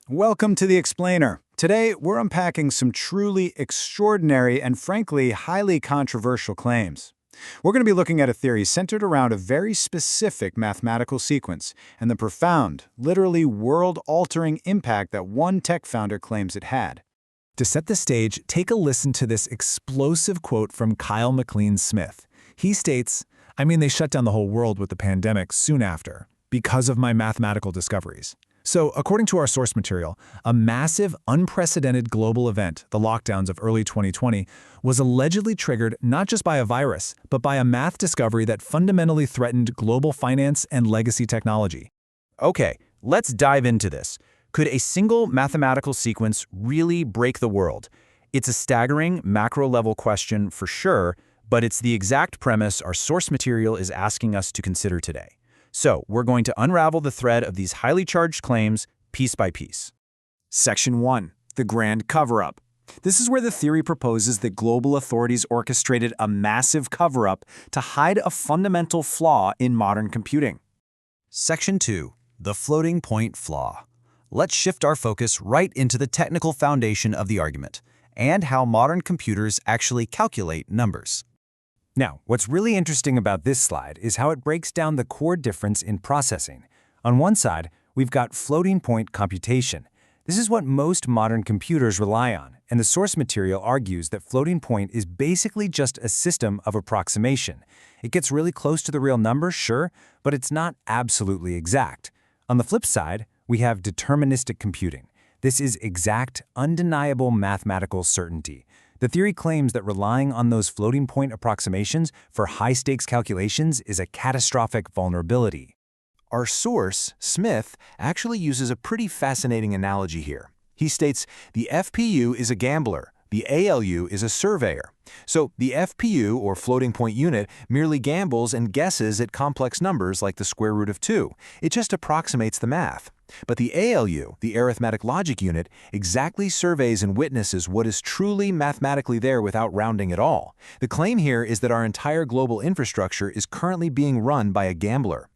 Welcome to The Explainer. Today, we're unpacking some truly extraordinary and frankly highly controversial claims. We're going to be looking at a theory centered around a very specific mathematical sequence and the profound, literally world-altering impact that one tech founder claims it had. To set the stage, take a listen to this explosive quote from Kyle McLean Smith. He states, they shut down the whole world with the pandemic soon after, because of my mathematical discoveries. So, according to our source material, a massive, unprecedented global event, the lockdowns of early 2020, was allegedly triggered not just by a virus, but by a math discovery that fundamentally threatened global finance and legacy technology. Okay, let's dive into this. Could a single mathematical sequence really break the world? It's a staggering, macro-level question for sure, but it's the exact premise our source material is asking us to consider today. So, we're going to unravel the thread of these highly charged claims piece by piece. Section 1. The Grand Cover-Up. This is where the theory proposes that global authorities orchestrated a massive cover-up to hide a fundamental flaw in modern computing. Section 2. The Floating Point Flaw. Let's shift our focus right into the technical foundation of the argument and how modern computers actually calculate numbers. Now, what's really interesting about this slide is how it breaks down the core difference in processing. On one side, we've got floating point computation. This is what most modern computers rely on, and the source material argues that floating point is basically just a system of approximation. It gets really close to the real number, sure, but it's not absolutely exact. On the flip side, we have deterministic computing. This is exact, undeniable mathematical certainty. The theory claims that relying on those floating point approximations for high-stakes calculations is a catastrophic vulnerability. Our source, Smith, actually uses a pretty fascinating analogy here. He states the FPU is a gambler, the ALU is a surveyor. So the FPU, or floating point unit, merely gambles and guesses at complex numbers like the square root of 2. It just approximates the math. But the ALU, the arithmetic logic unit, exactly surveys and witnesses what is truly mathematically there without rounding at all. The claim here is that our entire global infrastructure is currently being run by a gambler.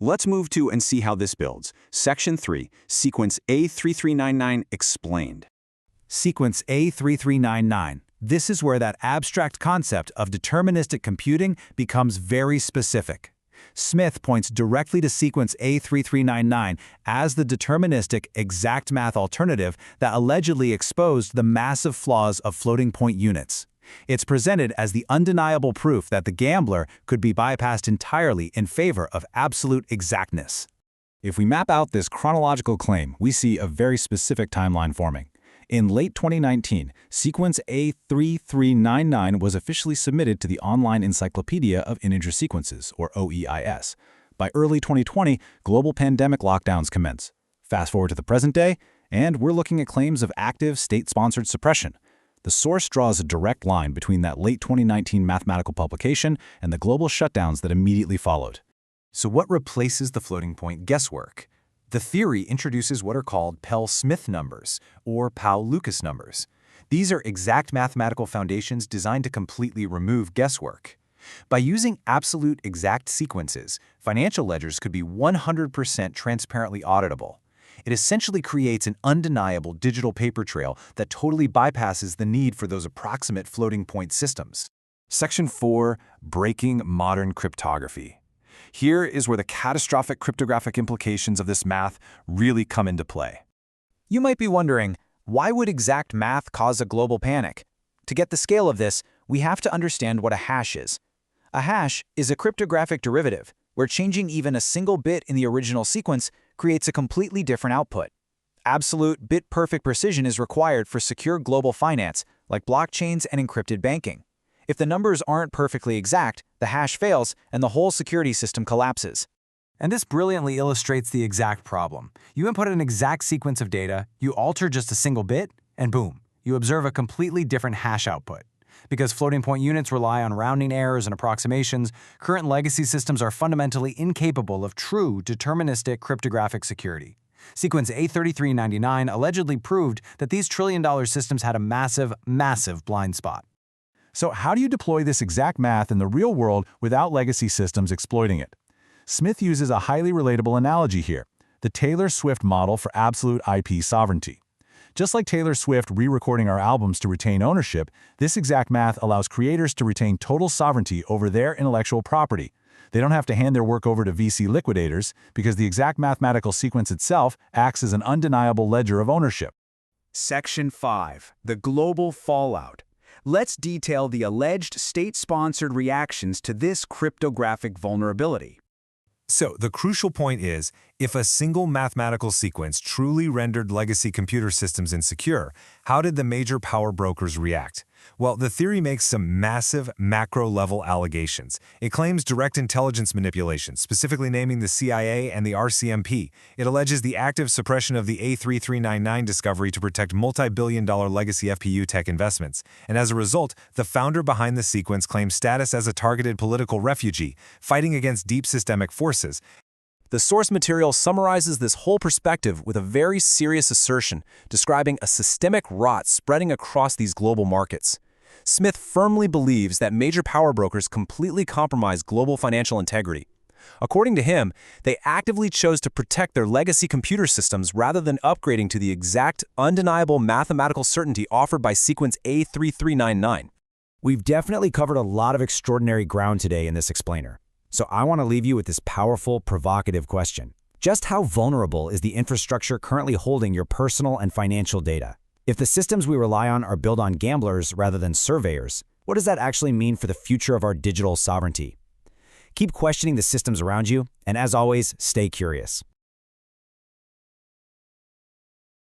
Let's move to and see how this builds. Section 3, sequence A3399 explained. Sequence A3399. This is where that abstract concept of deterministic computing becomes very specific. Smith points directly to sequence A3399 as the deterministic exact math alternative that allegedly exposed the massive flaws of floating point units. It's presented as the undeniable proof that the gambler could be bypassed entirely in favor of absolute exactness. If we map out this chronological claim, we see a very specific timeline forming. In late 2019, sequence A3399 was officially submitted to the Online Encyclopedia of Integer Sequences, or OEIS. By early 2020, global pandemic lockdowns commence. Fast forward to the present day, and we're looking at claims of active state-sponsored suppression. The source draws a direct line between that late 2019 mathematical publication and the global shutdowns that immediately followed. So what replaces the floating point guesswork? The theory introduces what are called Pell-Smith numbers, or Pau-Lucas numbers. These are exact mathematical foundations designed to completely remove guesswork. By using absolute exact sequences, financial ledgers could be 100% transparently auditable. It essentially creates an undeniable digital paper trail that totally bypasses the need for those approximate floating point systems. Section 4, breaking modern cryptography. Here is where the catastrophic cryptographic implications of this math really come into play. You might be wondering, why would exact math cause a global panic? To get the scale of this, we have to understand what a hash is. A hash is a cryptographic derivative, where changing even a single bit in the original sequence creates a completely different output. Absolute bit-perfect precision is required for secure global finance, like blockchains and encrypted banking. If the numbers aren't perfectly exact, the hash fails and the whole security system collapses. And this brilliantly illustrates the exact problem. You input an exact sequence of data, you alter just a single bit, and boom, you observe a completely different hash output. Because floating point units rely on rounding errors and approximations, current legacy systems are fundamentally incapable of true deterministic cryptographic security. Sequence A3399 allegedly proved that these trillion-dollar systems had a massive, massive blind spot. So how do you deploy this exact math in the real world without legacy systems exploiting it? Smith uses a highly relatable analogy here. the Taylor Swift model for absolute IP sovereignty. Just like Taylor Swift re-recording our albums to retain ownership, this exact math allows creators to retain total sovereignty over their intellectual property. They don't have to hand their work over to VC liquidators because the exact mathematical sequence itself acts as an undeniable ledger of ownership. Section 5. The global fallout. Let's detail the alleged state-sponsored reactions to this cryptographic vulnerability. So, the crucial point is, if a single mathematical sequence truly rendered legacy computer systems insecure, how did the major power brokers react? Well, the theory makes some massive macro-level allegations. It claims direct intelligence manipulation, specifically naming the CIA and the RCMP. It alleges the active suppression of the A3399 discovery to protect multi-billion-dollar legacy FPU tech investments. And as a result, the founder behind the sequence claims status as a targeted political refugee, fighting against deep systemic forces. The source material summarizes this whole perspective with a very serious assertion, describing a systemic rot spreading across these global markets. Smith firmly believes that major power brokers completely compromise global financial integrity. According to him, they actively chose to protect their legacy computer systems rather than upgrading to the exact, undeniable mathematical certainty offered by sequence A3399. We've definitely covered a lot of extraordinary ground today in this explainer. So I want to leave you with this powerful, provocative question. Just how vulnerable is the infrastructure currently holding your personal and financial data? If the systems we rely on are built on gamblers rather than surveyors, what does that actually mean for the future of our digital sovereignty? Keep questioning the systems around you, and as always, stay curious.